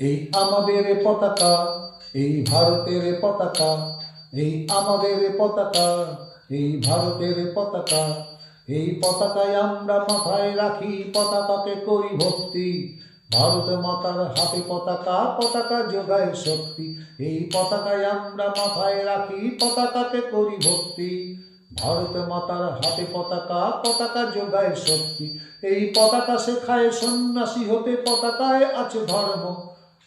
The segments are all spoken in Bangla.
এই আমাদের পতাকা, এই ভারতের পতাকা, এই আমাদের পতাকা, এই ভারতের পতাকা। এই পতাকায় আমরা মাথায় রাখি, পতাকাকে করি ভক্তি। ভারত মাতার হাতে পতাকা, পতাকা যোগায় শক্তি। এই পতাকায় আমরা মাথায় রাখি, পতাকাকে করি ভক্তি। ভারত মাতার হাতে পতাকা, পতাকা যোগায় শক্তি। এই পতাকা শেখায় সন্ন্যাসী হতে, পতাকায় আছে ধর্ম।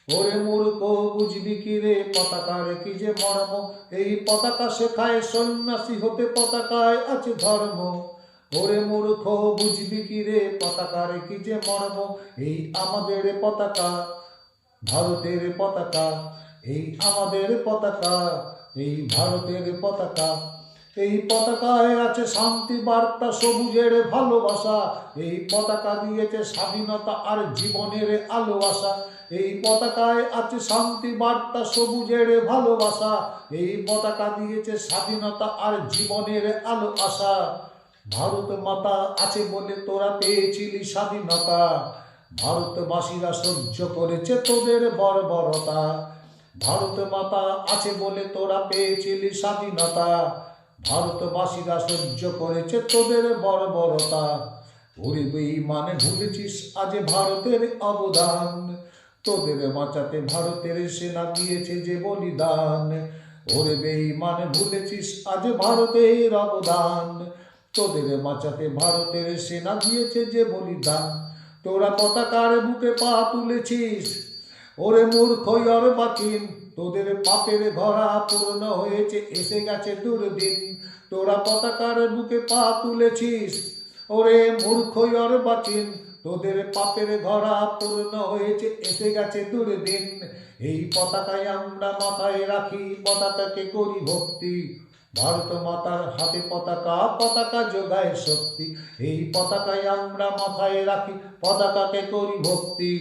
ওরে মূর্খ বুঝবি কি রে, পতাকার কি যে মর্ম। এই পতাকা শেখায় সন্ন্যাসী হতে, পতাকায় আছে ধর্ম। ওরে মূর্খ বুঝবি কি রে, পতাকার কি যে মর্ম। এই আমাদের পতাকা, ভারতের পতাকা। এই আমাদের পতাকা, এই ভারতের পতাকা। এই পতাকায় আছে শান্তি বার্তা, সবুজের ভালোবাসা। এই পতাকা দিয়েছে স্বাধীনতা আর জীবনের আলো আশা। এই পতাকায় আছে শান্তি বার্তা, সবুজের ভালোবাসা। এই পতাকা দিয়েছে স্বাধীনতা আর জীবনের আলো আশা। ভারত মাতা আছে বলে তোরা পেয়েছিলি স্বাধীনতা। ভারতবাসীরা সহ্য করেছে তোদের বর্বরতা। ভারত মাতা আছে বলে তোরা পেয়েছিলি স্বাধীনতা। ভারতবাসীরা সহ্য করেছে তোদের বর্বরতা। ওরে বেঈমান ভুলেছিস আজ ভারতের অবদান। তোদের বাঁচাতে ভারতের সেনা দিয়েছে যে বলিদান। ওরে বেঈমান ভুলেছিস আজ ভারতের অবদান। তোদের বাঁচাতে ভারতের সেনা দিয়েছে যে বলিদান। তোরা পতাকার বুকে পা তুলেছিস, ওরে মূর্খ অর্বাচীন। তোদের পাপের ঘরা পূর্ণ হয়েছে, এসে গেছে দুর্দিন। তোরা পতাকার বুকে পা তুলেছিস, ওরে মূর্খ অর্বাচীন। তোদের পাপের ঘরা পূর্ণ হয়েছে, এসে গেছে দুর্দিন। এই পতাকায় আমরা মাথায় রাখি, পতাকাকে করি ভক্তি। ভারত মাতার হাতে পতাকা, পতাকা যোগায় শক্তি। এই পতাকায় আমরা মাথায় রাখি, পতাকাকে করি ভক্তি।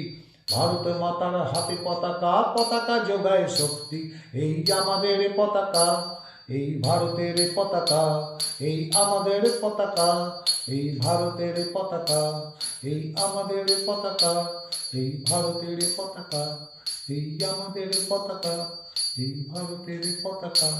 ভারত মাতার হাতে পতাকা, পতাকা যোগায় শক্তি। এই আমাদের পতাকা, এই ভারতের পতাকা। এই আমাদের পতাকা, এই ভারতের পতাকা। এই আমাদের পতাকা, এই ভারতের পতাকা। এই আমাদের পতাকা, এই ভারতের পতাকা।